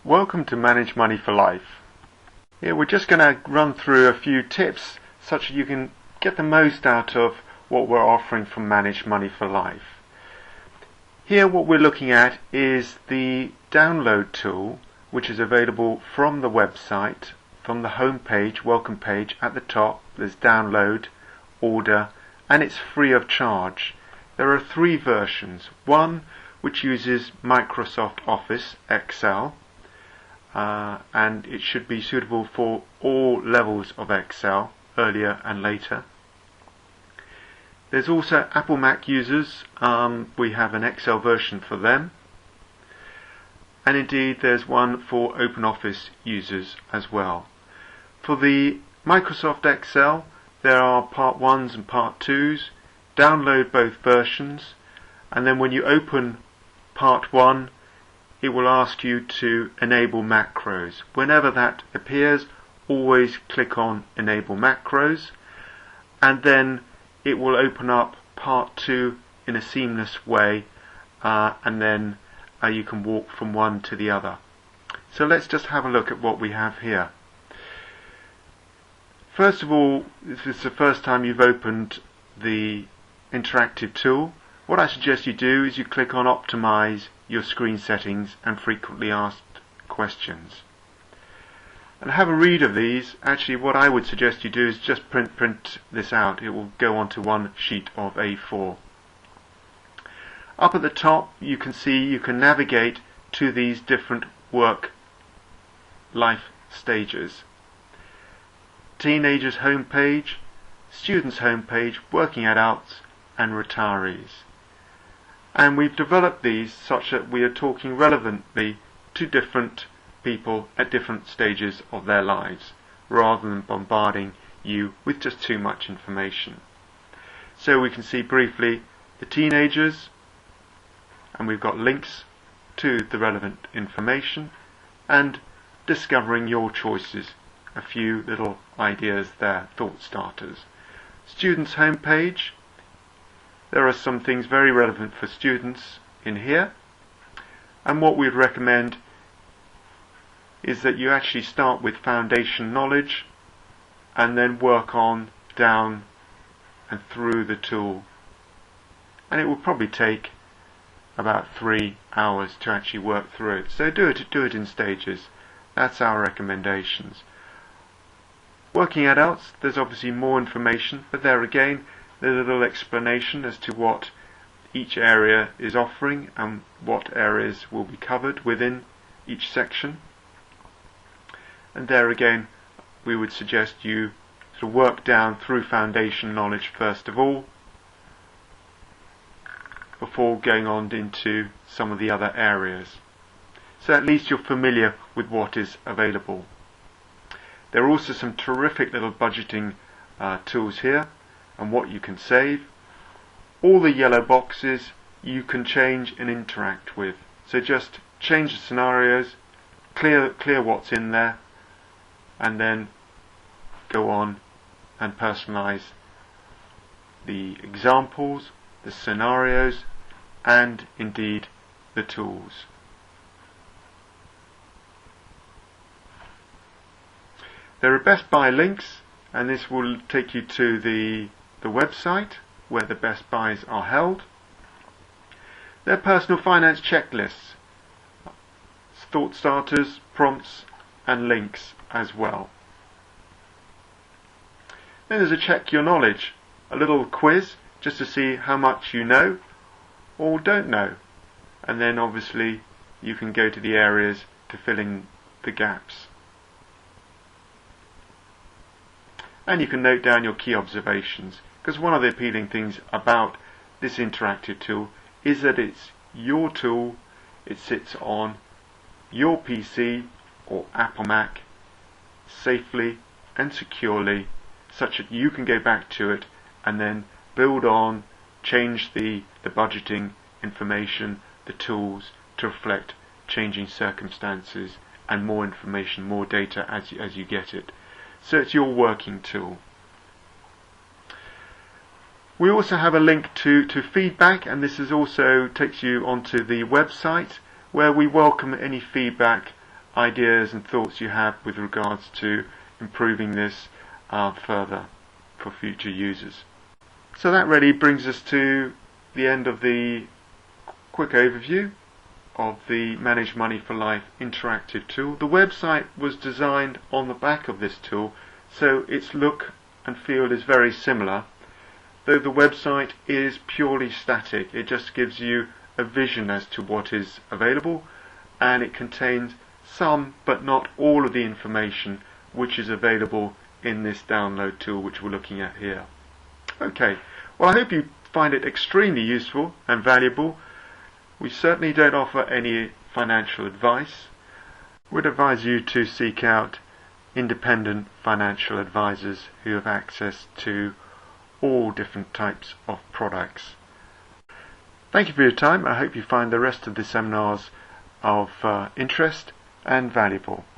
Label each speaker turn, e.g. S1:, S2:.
S1: Welcome to Manage Money for Life. Here we're just going to run through a few tips such that you can get the most out of what we're offering from Manage Money for Life. Here what we're looking at is the download tool, which is available from the website, from the home page, welcome page. At the top there's download, order, and it's free of charge. There are three versions. One which uses Microsoft Office Excel, and it should be suitable for all levels of Excel, earlier and later. There's also Apple Mac users. We have an Excel version for them, and indeed there's one for OpenOffice users as well. For the Microsoft Excel, there are part 1s and part 2s. Download both versions, and then when you open part 1, it will ask you to enable macros. Whenever that appears, always click on enable macros, and then it will open up part 2 in a seamless way, and then you can walk from one to the other. So let's just have a look at what we have here. First of all, if it's the first time you've opened the interactive tool, what I suggest you do is you click on Optimize your screen settings and frequently asked questions. And have a read of these. Actually, what I would suggest you do is just print this out. It will go onto one sheet of A4. Up at the top you can see you can navigate to these different work life stages. Teenagers home page, students home page, working adults, and retirees. And we've developed these such that we are talking relevantly to different people at different stages of their lives, rather than bombarding you with just too much information. So we can see briefly the teenagers, and we've got links to the relevant information, and discovering your choices. A few little ideas there, thought starters. Students homepage, there are some things very relevant for students in here, and what we'd recommend is that you actually start with foundation knowledge and then work on down and through the tool, and it will probably take about 3 hours to actually work through it. So do it in stages. That's our recommendations. Working adults, there's obviously more information, but there again there's a little explanation as to what each area is offering and what areas will be covered within each section. And there again we would suggest you sort of work down through foundation knowledge first of all, before going on into some of the other areas. So at least you're familiar with what is available. There are also some terrific little budgeting tools here and what you can save. All the yellow boxes you can change and interact with. So just change the scenarios, clear what's in there, and then go on and personalize the examples, the scenarios, and indeed the tools. There are Best Buy links, and this will take you to the website where the Best Buys are held. There are personal finance checklists, thought starters, prompts, and links as well. Then there's a check your knowledge, a little quiz just to see how much you know or don't know, and then obviously you can go to the areas to fill in the gaps. And you can note down your key observations, because one of the appealing things about this interactive tool is that it's your tool. It sits on your PC or Apple Mac safely and securely, such that you can go back to it and then build on, change the budgeting information, the tools to reflect changing circumstances and more information, more data as you get it. So it's your working tool. We also have a link to feedback, and this is also takes you onto the website where we welcome any feedback ideas and thoughts you have with regards to improving this further for future users. So that really brings us to the end of the quick overview of the Manage Money for Life interactive tool. The website was designed on the back of this tool, so its look and feel is very similar, though the website is purely static. It just gives you a vision as to what is available, and it contains some but not all of the information which is available in this download tool which we're looking at here. Okay, well, I hope you find it extremely useful and valuable. We certainly don't offer any financial advice. We'd advise you to seek out independent financial advisors who have access to all different types of products. Thank you for your time. I hope you find the rest of the seminars of interest and valuable.